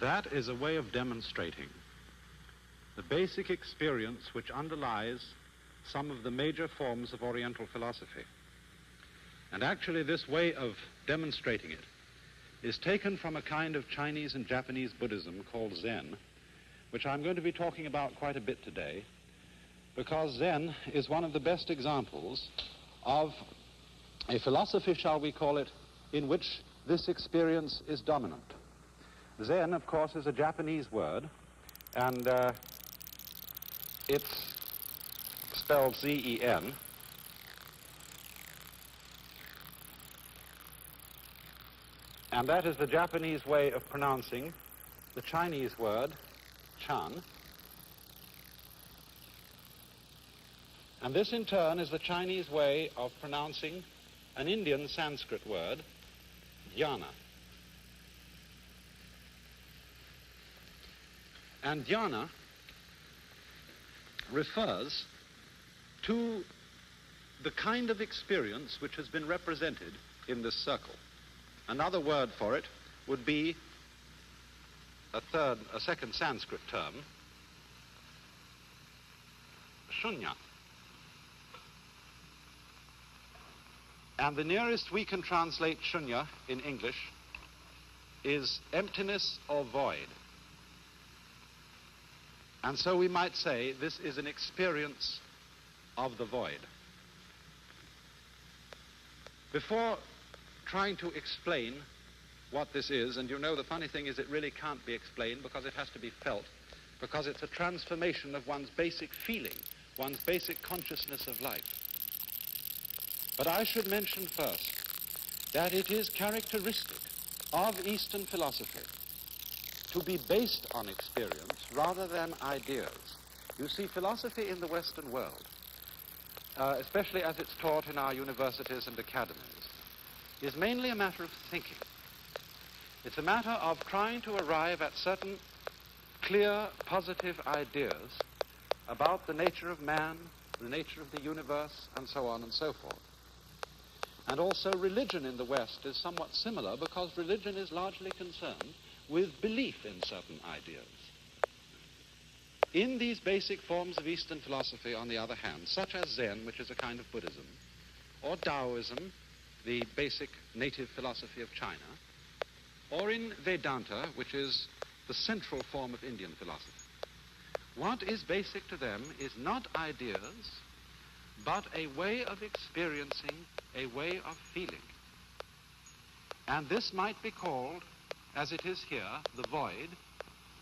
That is a way of demonstrating the basic experience which underlies some of the major forms of Oriental philosophy. And actually this way of demonstrating it is taken from a kind of Chinese and Japanese Buddhism called Zen, which I'm going to be talking about quite a bit today, because Zen is one of the best examples of a philosophy, shall we call it, in which this experience is dominant. Zen, of course, is a Japanese word, and it's spelled Z-E-N. And that is the Japanese way of pronouncing the Chinese word Chan. And this, in turn, is the Chinese way of pronouncing an Indian Sanskrit word, dhyana. And dhyana refers to the kind of experience which has been represented in this circle. Another word for it would be a second Sanskrit term, shunya. And the nearest we can translate shunya in English is emptiness or void. And so we might say this is an experience of the void. Before trying to explain what this is, and you know the funny thing is it really can't be explained because it has to be felt, because it's a transformation of one's basic feeling, one's basic consciousness of life. But I should mention first that it is characteristic of Eastern philosophy to be based on experience rather than ideas. You see, philosophy in the Western world, especially as it's taught in our universities and academies, is mainly a matter of thinking. It's a matter of trying to arrive at certain clear, positive ideas about the nature of man, the nature of the universe, and so on and so forth. And also religion in the West is somewhat similar, because religion is largely concerned with belief in certain ideas. In these basic forms of Eastern philosophy, on the other hand, such as Zen, which is a kind of Buddhism, or Taoism, the basic native philosophy of China, or in Vedanta, which is the central form of Indian philosophy, what is basic to them is not ideas, but a way of experiencing, a way of feeling. And this might be called, as it is here, the void,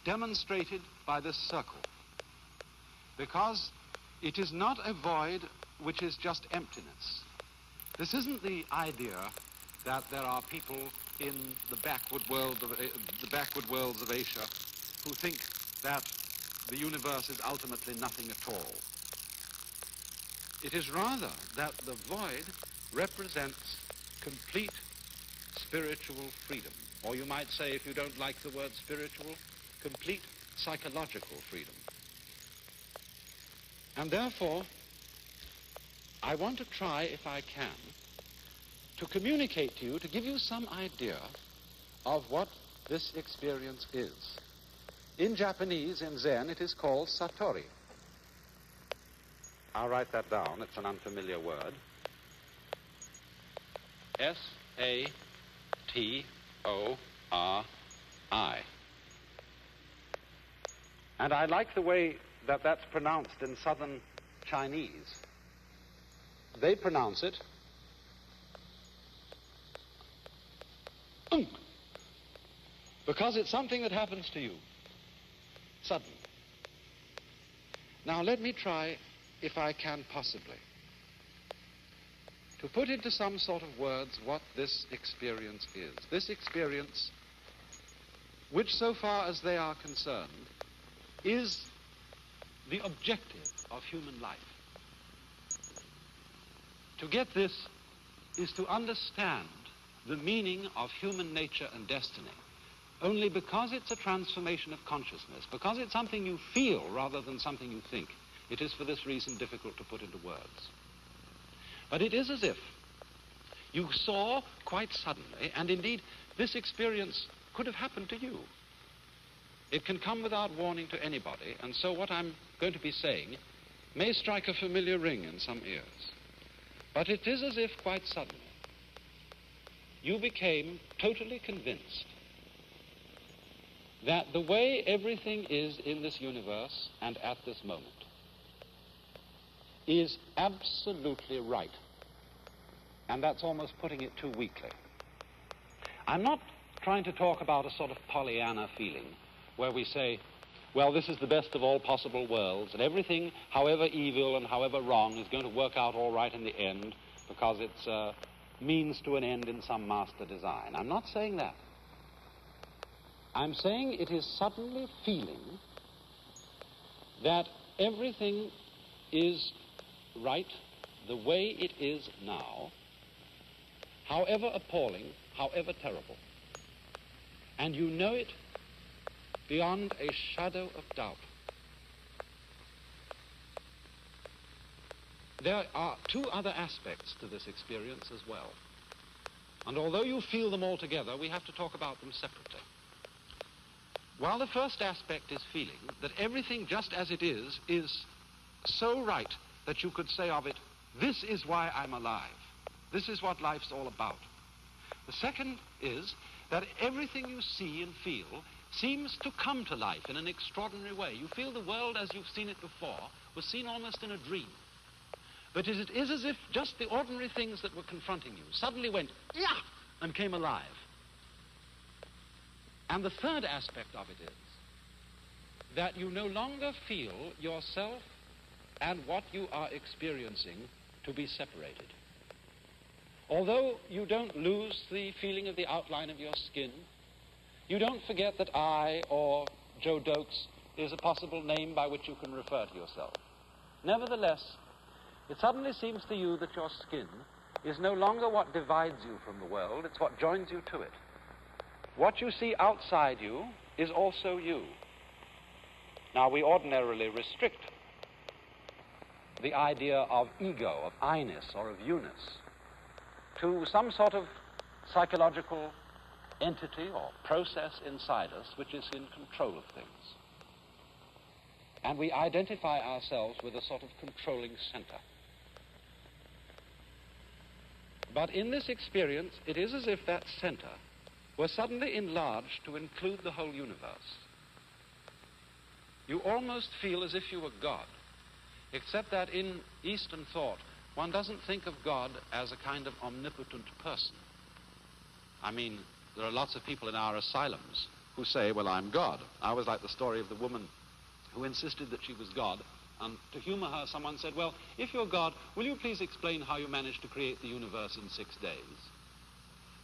demonstrated by this circle. Because it is not a void which is just emptiness. This isn't the idea that there are people in the backward worlds of Asia who think that the universe is ultimately nothing at all. It is rather that the void represents complete spiritual freedom. Or you might say, if you don't like the word spiritual, complete psychological freedom. And therefore, I want to try, if I can, to communicate to you, to give you some idea of what this experience is. In Japanese, in Zen, it is called Satori. I'll write that down. It's an unfamiliar word. S-A-T-O-R-I. And I like the way that that's pronounced in southern Chinese. They pronounce it because it's something that happens to you suddenly. Now let me try, if I can possibly, to put into some sort of words what this experience is. This experience, which so far as they are concerned, is the objective of human life. To get this is to understand the meaning of human nature and destiny. Only because it's a transformation of consciousness, because it's something you feel rather than something you think, it is for this reason difficult to put into words. But it is as if you saw quite suddenly, and indeed this experience could have happened to you. It can come without warning to anybody, and so what I'm going to be saying may strike a familiar ring in some ears. But it is as if quite suddenly you became totally convinced that the way everything is in this universe and at this moment is absolutely right. And that's almost putting it too weakly. I'm not trying to talk about a sort of Pollyanna feeling where we say, well, this is the best of all possible worlds, and everything, however evil and however wrong, is going to work out all right in the end because it's a means to an end in some master design. I'm not saying that. I'm saying it is suddenly feeling that everything is right the way it is now, however appalling, however terrible. And you know it beyond a shadow of doubt. There are two other aspects to this experience as well. And although you feel them all together, we have to talk about them separately. While the first aspect is feeling that everything just as it is so right that you could say of it, this is why I'm alive. This is what life's all about. The second is that everything you see and feel seems to come to life in an extraordinary way. You feel the world as you've seen it before was seen almost in a dream. But it is as if just the ordinary things that were confronting you suddenly went, yeah, and came alive. And the third aspect of it is that you no longer feel yourself and what you are experiencing to be separated. Although you don't lose the feeling of the outline of your skin, you don't forget that I, or Joe Dokes, is a possible name by which you can refer to yourself. Nevertheless, it suddenly seems to you that your skin is no longer what divides you from the world, it's what joins you to it. What you see outside you is also you. Now, we ordinarily restrict the idea of ego, of I-ness, or of you-ness to some sort of psychological entity or process inside us which is in control of things. And we identify ourselves with a sort of controlling center. But in this experience, it is as if that center were suddenly enlarged to include the whole universe. You almost feel as if you were God, except that in Eastern thought, one doesn't think of God as a kind of omnipotent person. I mean, there are lots of people in our asylums who say, well, I'm God. I always like the story of the woman who insisted that she was God. And to humor her, someone said, well, if you're God, will you please explain how you managed to create the universe in 6 days?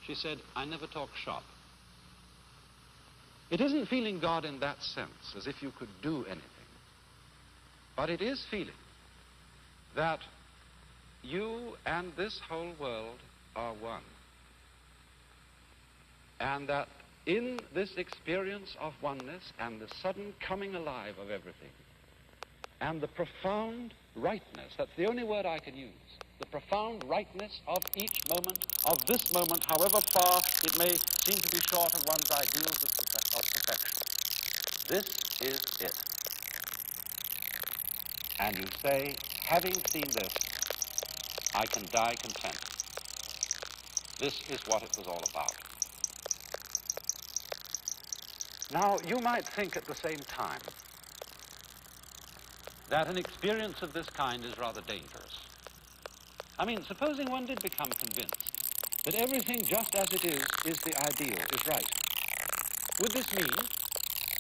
She said, I never talk shop. It isn't feeling God in that sense, as if you could do anything. But it is feeling that you and this whole world are one. And that in this experience of oneness and the sudden coming alive of everything, and the profound rightness, that's the only word I can use, the profound rightness of each moment, of this moment, however far it may seem to be short of one's ideals of perfection. This is it. And you say, having seen this, I can die content. This is what it was all about. Now, you might think at the same time that an experience of this kind is rather dangerous. I mean, supposing one did become convinced that everything just as it is the ideal, is right. Would this mean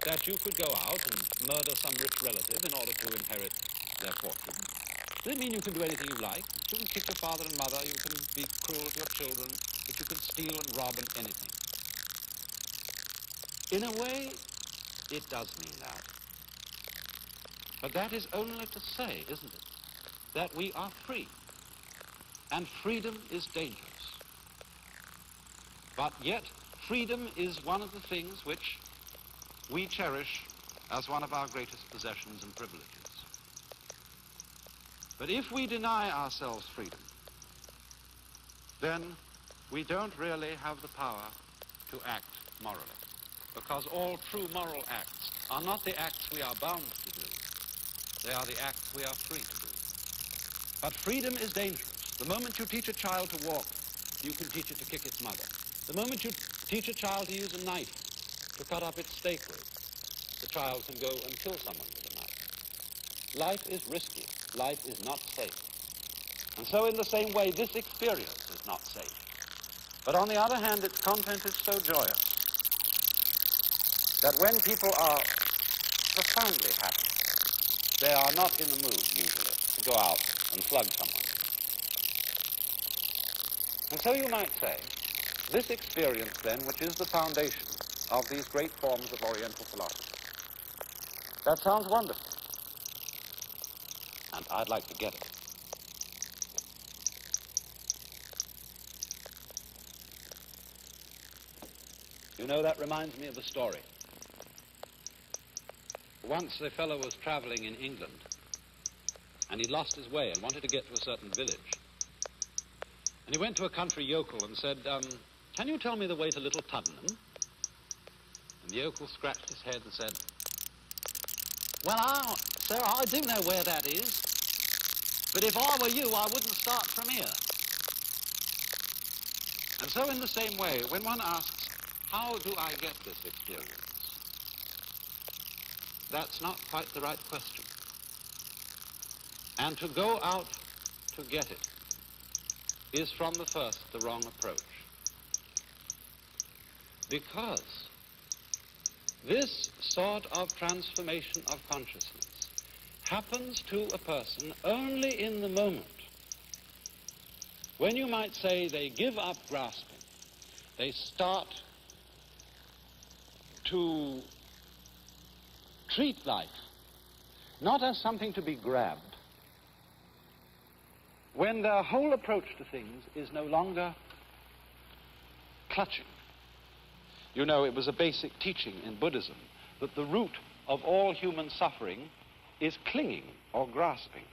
that you could go out and murder some rich relative in order to inherit their fortune? Does it mean you can do anything you like? You can kick your father and mother, you can be cruel to your children, but you can steal and rob and anything. In a way, it does mean that. But that is only to say, isn't it, that we are free. And freedom is dangerous. But yet, freedom is one of the things which we cherish as one of our greatest possessions and privileges. But if we deny ourselves freedom, then we don't really have the power to act morally. because all true moral acts are not the acts we are bound to do. They are the acts we are free to do. But freedom is dangerous. The moment you teach a child to walk, you can teach it to kick its mother. The moment you teach a child to use a knife to cut up its steak with, the child can go and kill someone with a knife. Life is risky. Life is not safe. And so in the same way, this experience is not safe. But on the other hand, its content is so joyous that when people are profoundly happy, they are not in the mood, usually, to go out and flog someone. And so you might say, this experience, then, which is the foundation of these great forms of Oriental philosophy, that sounds wonderful. And I'd like to get it. You know, that reminds me of a story. Once a fellow was traveling in England, and he lost his way and wanted to get to a certain village. And he went to a country yokel and said, can you tell me the way to Little Tuddenham? And the yokel scratched his head and said, well, sir, I do know where that is, but if I were you, I wouldn't start from here. And so in the same way, when one asks, how do I get this experience? That's not quite the right question. And to go out to get it is from the first the wrong approach. Because this sort of transformation of consciousness happens to a person only in the moment when you might say they give up grasping, they start to treat life not as something to be grabbed, when their whole approach to things is no longer clutching. You know, it was a basic teaching in Buddhism that the root of all human suffering is clinging or grasping.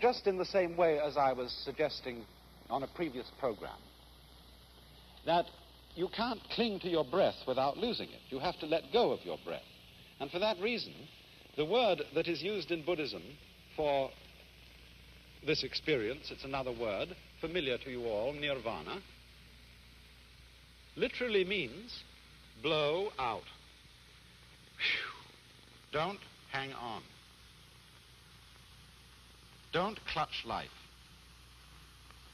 Just in the same way as I was suggesting on a previous program, that you can't cling to your breath without losing it. You have to let go of your breath. And for that reason, the word that is used in Buddhism for this experience, it's another word, familiar to you all, nirvana, literally means blow out. Whew. Don't hang on. Don't clutch life.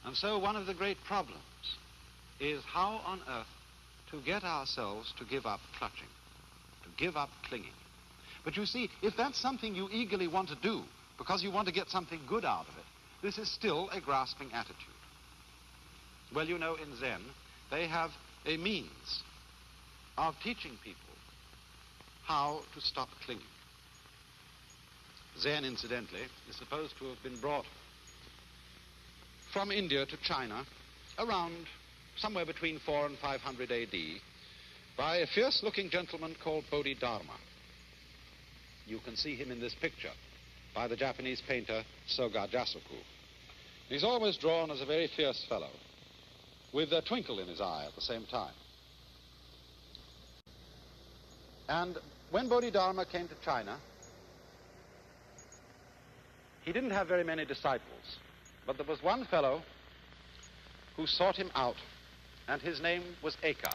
And so one of the great problems is how on earth to get ourselves to give up clutching, to give up clinging. But you see, if that's something you eagerly want to do because you want to get something good out of it, this is still a grasping attitude. Well, you know, in Zen, they have a means of teaching people how to stop clinging. Zen, incidentally, is supposed to have been brought from India to China around somewhere between 400 and 500 AD by a fierce-looking gentleman called Bodhidharma. You can see him in this picture by the Japanese painter Soga Jasuku. He's always drawn as a very fierce fellow with a twinkle in his eye at the same time. And when Bodhidharma came to China, he didn't have very many disciples, but there was one fellow who sought him out, and his name was Eka.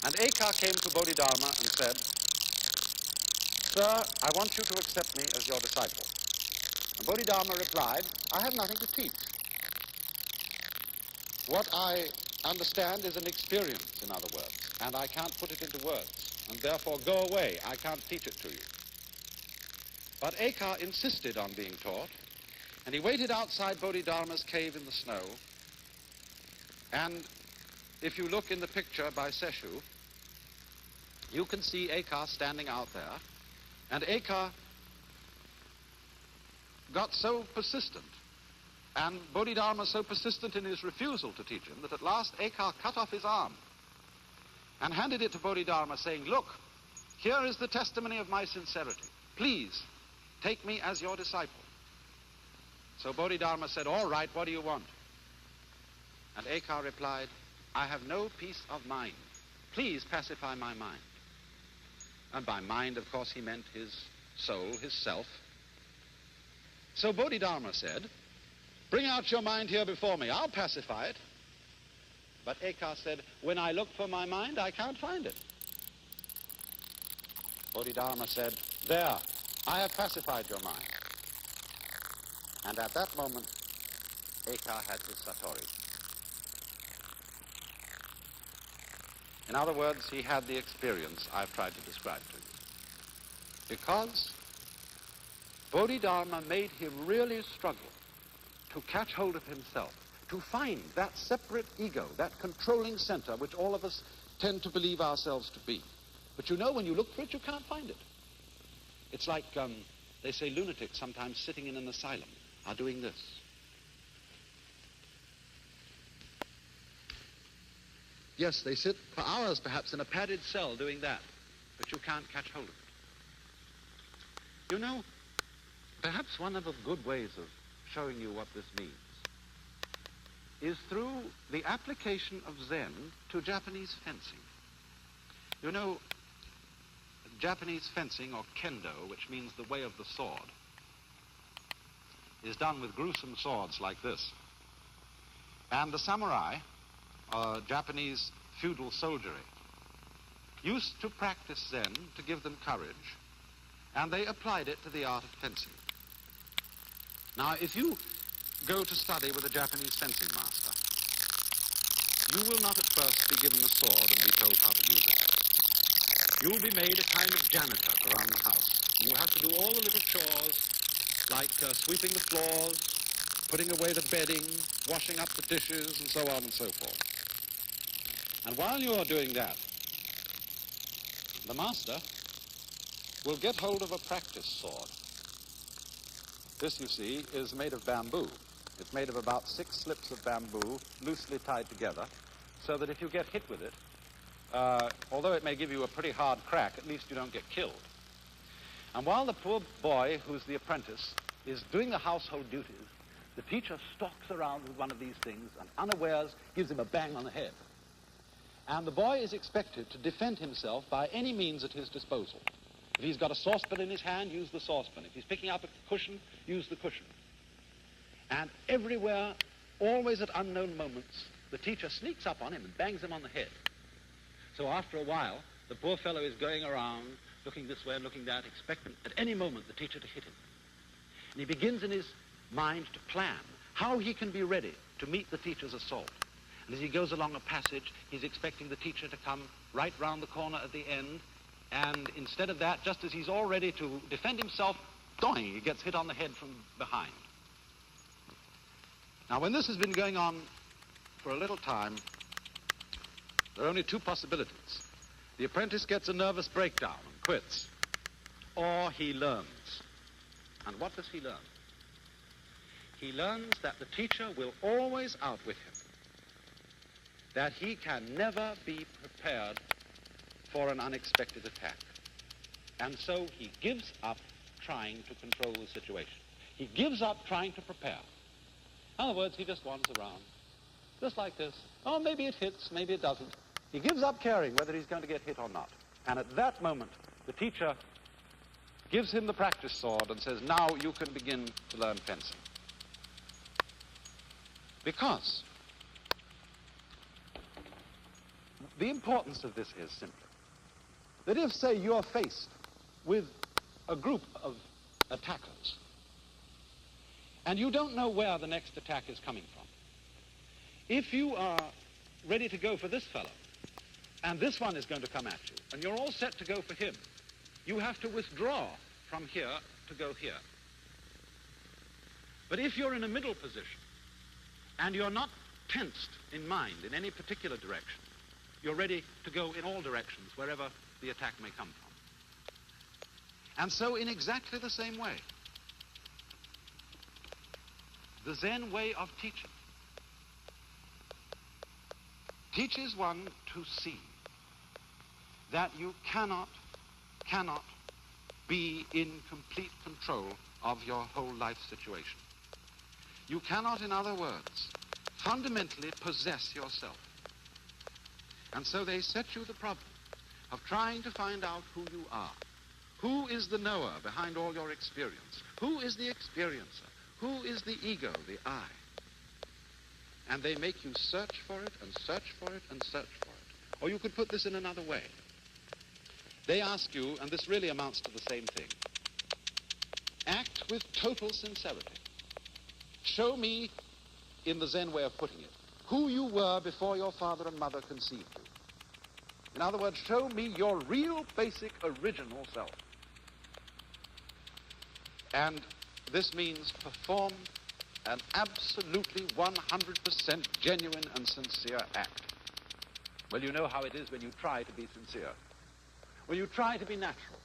And Eka came to Bodhidharma and said, "Sir, I want you to accept me as your disciple." And Bodhidharma replied, "I have nothing to teach. What I understand is an experience, in other words, and I can't put it into words, and therefore go away, I can't teach it to you." But Eka insisted on being taught, and he waited outside Bodhidharma's cave in the snow. And if you look in the picture by Seshu, you can see Eka standing out there. And Eka got so persistent, and Bodhidharma so persistent in his refusal to teach him, that at last Eka cut off his arm and handed it to Bodhidharma, saying, "Look, here is the testimony of my sincerity. Please, take me as your disciple." So Bodhidharma said, "All right, what do you want?" And Eka replied, I have no peace of mind. Please pacify my mind. And by mind, of course, he meant his soul, his self. So Bodhidharma said, bring out your mind here before me. I'll pacify it. But Eka said, when I look for my mind, I can't find it. Bodhidharma said, there, I have pacified your mind. And at that moment, Eka had his Satori. In other words, he had the experience I've tried to describe to you. Because Bodhidharma made him really struggle to catch hold of himself, to find that separate ego, that controlling center which all of us tend to believe ourselves to be. But you know, when you look for it, you can't find it. It's like, they say lunatics sometimes sitting in an asylum are doing this. Yes, they sit for hours perhaps in a padded cell doing that, but you can't catch hold of it. You know, perhaps one of the good ways of showing you what this means is through the application of Zen to Japanese fencing. You know, Japanese fencing, or Kendo, which means the way of the sword, is done with gruesome swords like this. And the samurai, Japanese feudal soldiery, used to practice Zen to give them courage, and they applied it to the art of fencing. Now, if you go to study with a Japanese fencing master, you will not at first be given a sword and be told how to use it. You'll be made a kind of janitor around the house. You have to do all the little chores, like sweeping the floors, putting away the bedding, washing up the dishes, and so on and so forth. And while you're doing that, the master will get hold of a practice sword. This, you see, is made of bamboo. It's made of about 6 slips of bamboo, loosely tied together, so that if you get hit with it, although it may give you a pretty hard crack, at least you don't get killed. And while the poor boy, who's the apprentice, is doing the household duties, the teacher stalks around with one of these things and unawares gives him a bang on the head. And the boy is expected to defend himself by any means at his disposal. If he's got a saucepan in his hand, use the saucepan. If he's picking up a cushion, use the cushion. And everywhere, always at unknown moments, the teacher sneaks up on him and bangs him on the head. So after a while, the poor fellow is going around, looking this way and looking that, expecting at any moment the teacher to hit him. And he begins in his mind to plan how he can be ready to meet the teacher's assault. And as he goes along a passage, he's expecting the teacher to come right round the corner at the end, and instead of that, just as he's all ready to defend himself, doing, he gets hit on the head from behind. Now, when this has been going on for a little time, there are only 2 possibilities. The apprentice gets a nervous breakdown and quits, or he learns. And what does he learn? He learns that the teacher will always outwit him, that he can never be prepared for an unexpected attack. And so he gives up trying to control the situation. He gives up trying to prepare. In other words, he just wanders around, just like this. Oh, maybe it hits, maybe it doesn't. He gives up caring whether he's going to get hit or not. And at that moment, the teacher gives him the practice sword and says, now you can begin to learn fencing. Because the importance of this is simply that if, say, you're faced with a group of attackers and you don't know where the next attack is coming from, if you are ready to go for this fellow and this one is going to come at you and you're all set to go for him, you have to withdraw from here to go here. But if you're in a middle position and you're not tensed in mind in any particular direction, you're ready to go in all directions wherever the attack may come from. And so in exactly the same way, the Zen way of teaching teaches one to see that you cannot be in complete control of your whole life situation. You cannot, in other words, fundamentally possess yourself. And so they set you the problem of trying to find out who you are. Who is the knower behind all your experience? Who is the experiencer? Who is the ego, the I? And they make you search for it and search for it and search for it. Or you could put this in another way. They ask you, and this really amounts to the same thing, act with total sincerity. Show me, in the Zen way of putting it, who you were before your father and mother conceived you. In other words, show me your real, basic, original self. And this means perform an absolutely 100% genuine and sincere act. Well, you know how it is when you try to be sincere. When you try to be natural.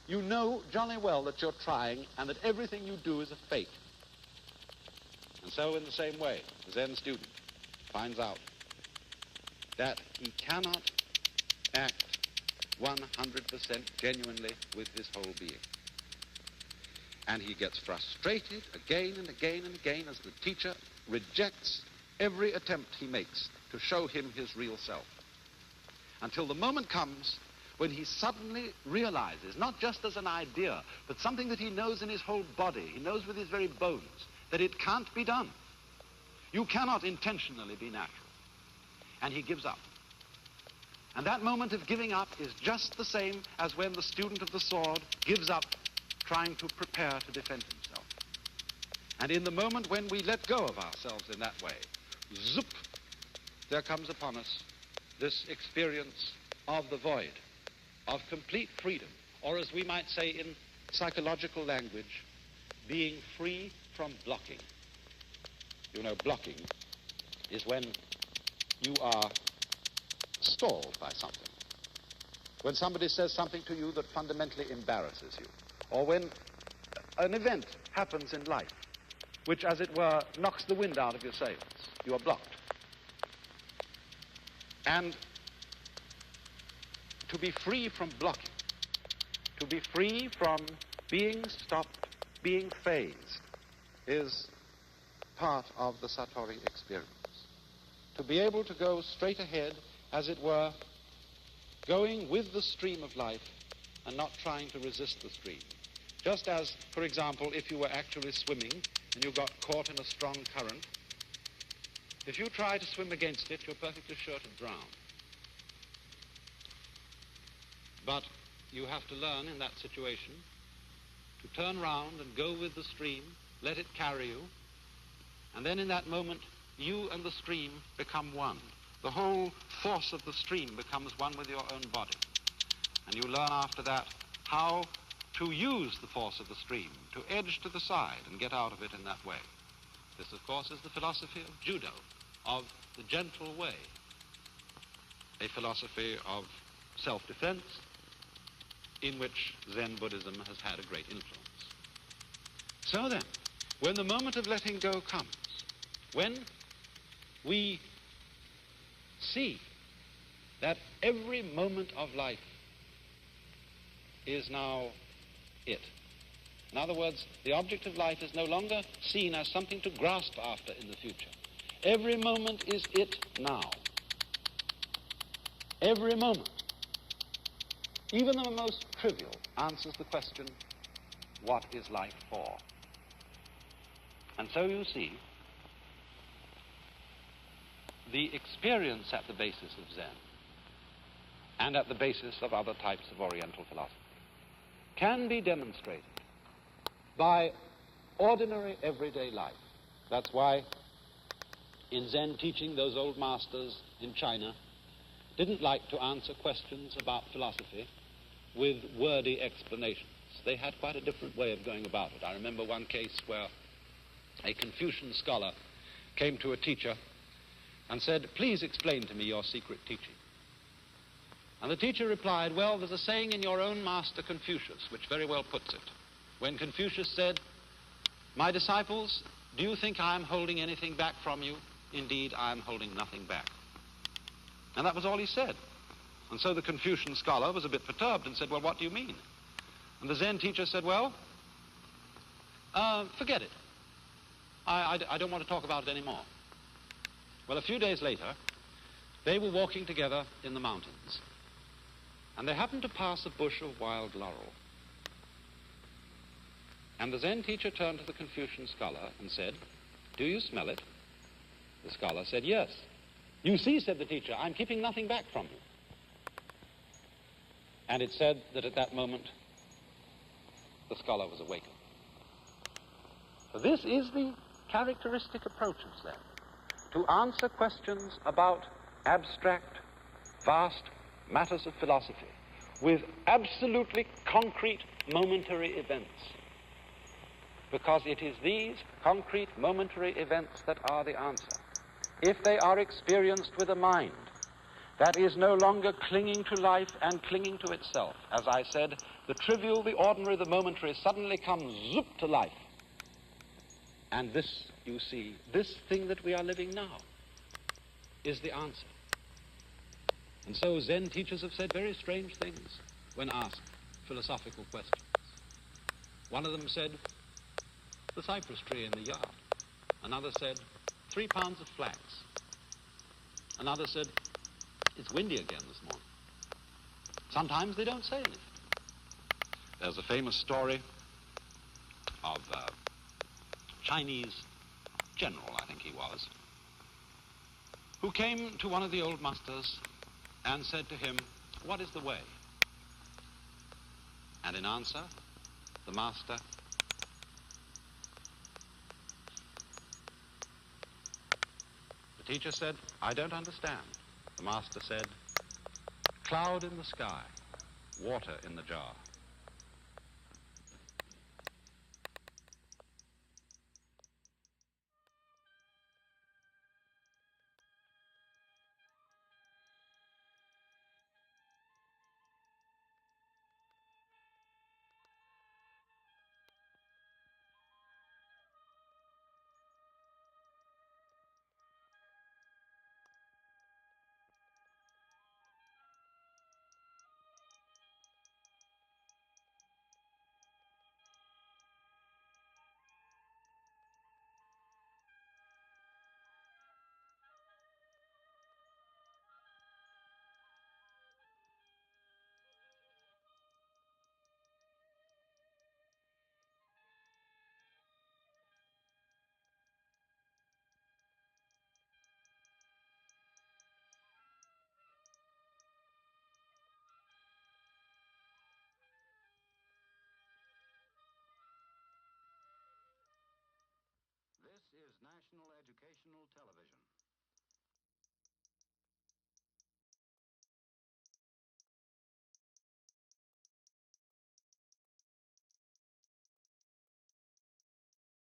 You know jolly well that you're trying and that everything you do is a fake. And so in the same way, the Zen student finds out that he cannot act 100% genuinely with his whole being. And he gets frustrated again and again and again as the teacher rejects every attempt he makes to show him his real self. Until the moment comes when he suddenly realizes, not just as an idea, but something that he knows in his whole body, he knows with his very bones, that it can't be done. You cannot intentionally be natural. And he gives up. And that moment of giving up is just the same as when the student of the sword gives up trying to prepare to defend himself. And in the moment when we let go of ourselves in that way, zoop, there comes upon us this experience of the void, of complete freedom, or as we might say in psychological language, being free from blocking. You know, blocking is when you are stalled by something. When somebody says something to you that fundamentally embarrasses you, or when an event happens in life which, as it were, knocks the wind out of your sails. You are blocked. And to be free from blocking, to be free from being stopped, being phased, is part of the Satori experience. To be able to go straight ahead, as it were, going with the stream of life and not trying to resist the stream. Just as, for example, if you were actually swimming and you got caught in a strong current, if you try to swim against it, you're perfectly sure to drown. But you have to learn in that situation to turn round and go with the stream, let it carry you, and then in that moment, you and the stream become one. The whole force of the stream becomes one with your own body. And you learn after that how to use the force of the stream, to edge to the side and get out of it in that way. This, of course, is the philosophy of judo, of the gentle way, a philosophy of self-defense in which Zen Buddhism has had a great influence. So then, when the moment of letting go comes, when we see that every moment of life is now it. In other words, the object of life is no longer seen as something to grasp after in the future. Every moment is it now. Every moment, even the most trivial, answers the question, what is life for? And so you see, the experience at the basis of Zen and at the basis of other types of Oriental philosophy can be demonstrated by ordinary everyday life. That's why in Zen teaching, those old masters in China didn't like to answer questions about philosophy with wordy explanations. They had quite a different way of going about it. I remember one case where a Confucian scholar came to a teacher and said, "Please explain to me your secret teaching." And the teacher replied, "Well, there's a saying in your own master Confucius, which very well puts it. When Confucius said, 'My disciples, do you think I am holding anything back from you? Indeed, I am holding nothing back.'" And that was all he said. And so the Confucian scholar was a bit perturbed and said, "Well, what do you mean?" And the Zen teacher said, "Well, forget it. I don't want to talk about it anymore." Well, a few days later, They were walking together in the mountains, and they happened to pass a bush of wild laurel. And the Zen teacher turned to the Confucian scholar and said, "Do you smell it?" The scholar said, "Yes." "You see," said the teacher, "I'm keeping nothing back from you." And it said that at that moment, the scholar was awakened. So this is the characteristic approach of Zen, to answer questions about abstract, vast matters of philosophy with absolutely concrete momentary events. Because it is these concrete momentary events that are the answer. If they are experienced with a mind that is no longer clinging to life and clinging to itself, as I said, the trivial, the ordinary, the momentary suddenly comes zoop to life. And this, you see, this thing that we are living now is the answer. And so Zen teachers have said very strange things when asked philosophical questions. One of them said, "The cypress tree in the yard." Another said, 3 pounds of flax. Another said, "It's windy again this morning." Sometimes they don't say anything. There's a famous story of a Chinese general, I think he was, who came to one of the old masters and said to him, "What is the way?" And in answer, the master the teacher said, "I don't understand." The master said, "Cloud in the sky, water in the jar." This is National Educational